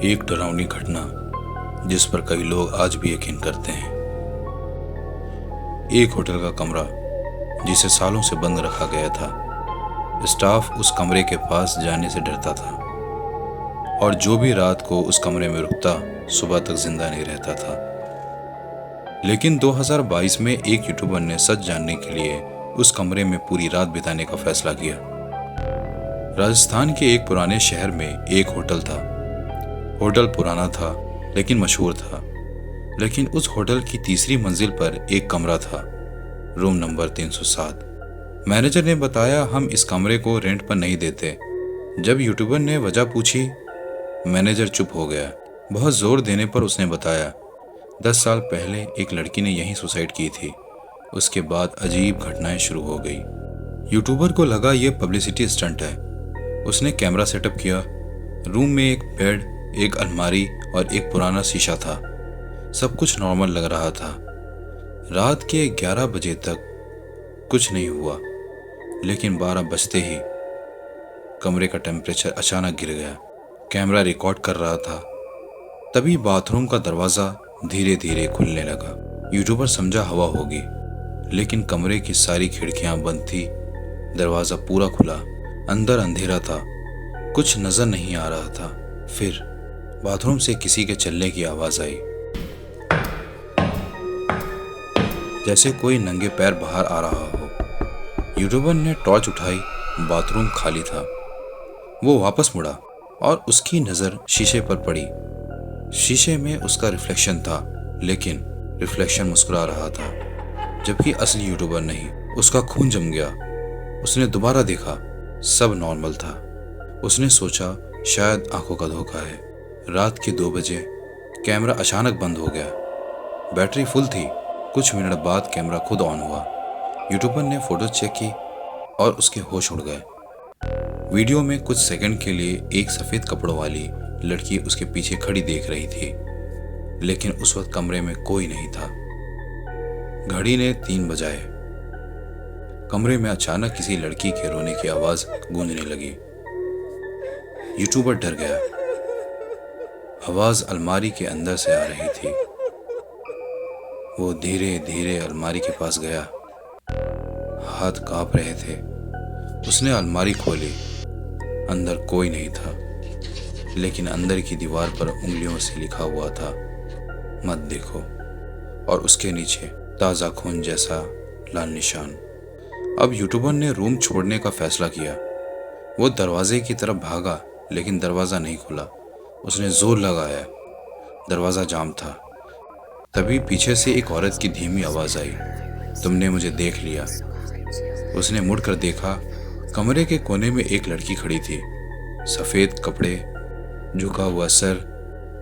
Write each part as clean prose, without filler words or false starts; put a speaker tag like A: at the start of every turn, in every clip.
A: एक डरावनी घटना जिस पर कई लोग आज भी यकीन करते हैं। एक होटल का कमरा जिसे सालों से बंद रखा गया था। स्टाफ उस कमरे के पास जाने से डरता था और जो भी रात को उस कमरे में रुकता सुबह तक जिंदा नहीं रहता था। लेकिन 2022 में एक यूट्यूबर ने सच जानने के लिए उस कमरे में पूरी रात बिताने का फैसला किया। राजस्थान के एक पुराने शहर में एक होटल था। होटल पुराना था लेकिन मशहूर था। लेकिन उस होटल की तीसरी मंजिल पर एक कमरा था, रूम नंबर 307। मैनेजर ने बताया, हम इस कमरे को रेंट पर नहीं देते। जब यूट्यूबर ने वजह पूछी, मैनेजर चुप हो गया। बहुत जोर देने पर उसने बताया, 10 साल पहले एक लड़की ने यहीं सुसाइड की थी। उसके बाद अजीब घटनाएं शुरू हो गई। यूट्यूबर को लगा ये पब्लिसिटी स्टंट है। उसने कैमरा सेटअप किया। रूम में एक बेड, एक अलमारी और एक पुराना शीशा था। सब कुछ नॉर्मल लग रहा था। रात के 11 बजे तक कुछ नहीं हुआ, लेकिन 12 बजते ही कमरे का टेम्परेचर अचानक गिर गया। कैमरा रिकॉर्ड कर रहा था। तभी बाथरूम का दरवाज़ा धीरे धीरे खुलने लगा। यूट्यूबर समझा हवा होगी, लेकिन कमरे की सारी खिड़कियां बंद थी। दरवाज़ा पूरा खुला। अंदर अंधेरा था, कुछ नजर नहीं आ रहा था। फिर बाथरूम से किसी के चलने की आवाज आई, जैसे कोई नंगे पैर बाहर आ रहा हो। यूट्यूबर ने टॉर्च उठाई। बाथरूम खाली था। वो वापस मुड़ा और उसकी नजर शीशे पर पड़ी। शीशे में उसका रिफ्लेक्शन था, लेकिन रिफ्लेक्शन मुस्कुरा रहा था, जबकि असली यूट्यूबर नहीं। उसका खून जम गया। उसने दोबारा देखा, सब नॉर्मल था। उसने सोचा शायद आंखों का धोखा है। रात के 2 बजे कैमरा अचानक बंद हो गया। बैटरी फुल थी। कुछ मिनट बाद कैमरा खुद ऑन हुआ। यूट्यूबर ने फोटो चेक की और उसके होश उड़ गए। वीडियो में कुछ सेकंड के लिए एक सफेद कपड़ों वाली लड़की उसके पीछे खड़ी देख रही थी, लेकिन उस वक्त कमरे में कोई नहीं था। घड़ी ने 3 बजाए। कमरे में अचानक किसी लड़की के रोने की आवाज गूंजने लगी। यूट्यूबर डर गया। आवाज अलमारी के अंदर से आ रही थी। वो धीरे धीरे अलमारी के पास गया। हाथ कांप रहे थे। उसने अलमारी खोली। अंदर कोई नहीं था, लेकिन अंदर की दीवार पर उंगलियों से लिखा हुआ था, मत देखो। और उसके नीचे ताज़ा खून जैसा लाल निशान। अब यूट्यूबर ने रूम छोड़ने का फैसला किया। वो दरवाजे की तरफ भागा, लेकिन दरवाज़ा नहीं खुला। उसने जोर लगाया। दरवाज़ा जाम था। तभी पीछे से एक औरत की धीमी आवाज़ आई, तुमने मुझे देख लिया। उसने मुड़कर देखा। कमरे के कोने में एक लड़की खड़ी थी। सफ़ेद कपड़े, झुका हुआ सर,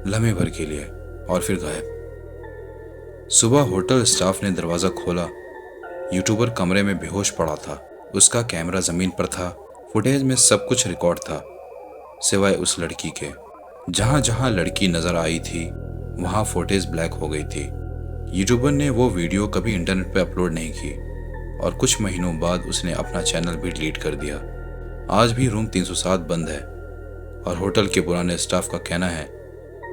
A: लम्हे भर के लिए, और फिर गायब। सुबह होटल स्टाफ ने दरवाज़ा खोला। यूट्यूबर कमरे में बेहोश पड़ा था। उसका कैमरा ज़मीन पर था। फुटेज में सब कुछ रिकॉर्ड था, सिवाय उस लड़की के। जहाँ जहाँ लड़की नज़र आई थी, वहाँ फुटेज ब्लैक हो गई थी। यूट्यूबर ने वो वीडियो कभी इंटरनेट पर अपलोड नहीं की और कुछ महीनों बाद उसने अपना चैनल भी डिलीट कर दिया। आज भी रूम 307 बंद है और होटल के पुराने स्टाफ का कहना है,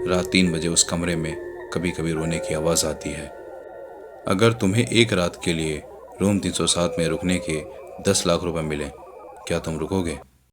A: रात 3 बजे उस कमरे में कभी कभी रोने की आवाज़ आती है। अगर तुम्हें एक रात के लिए रूम 307 में रुकने के 10 लाख रुपए मिले, क्या तुम रुकोगे?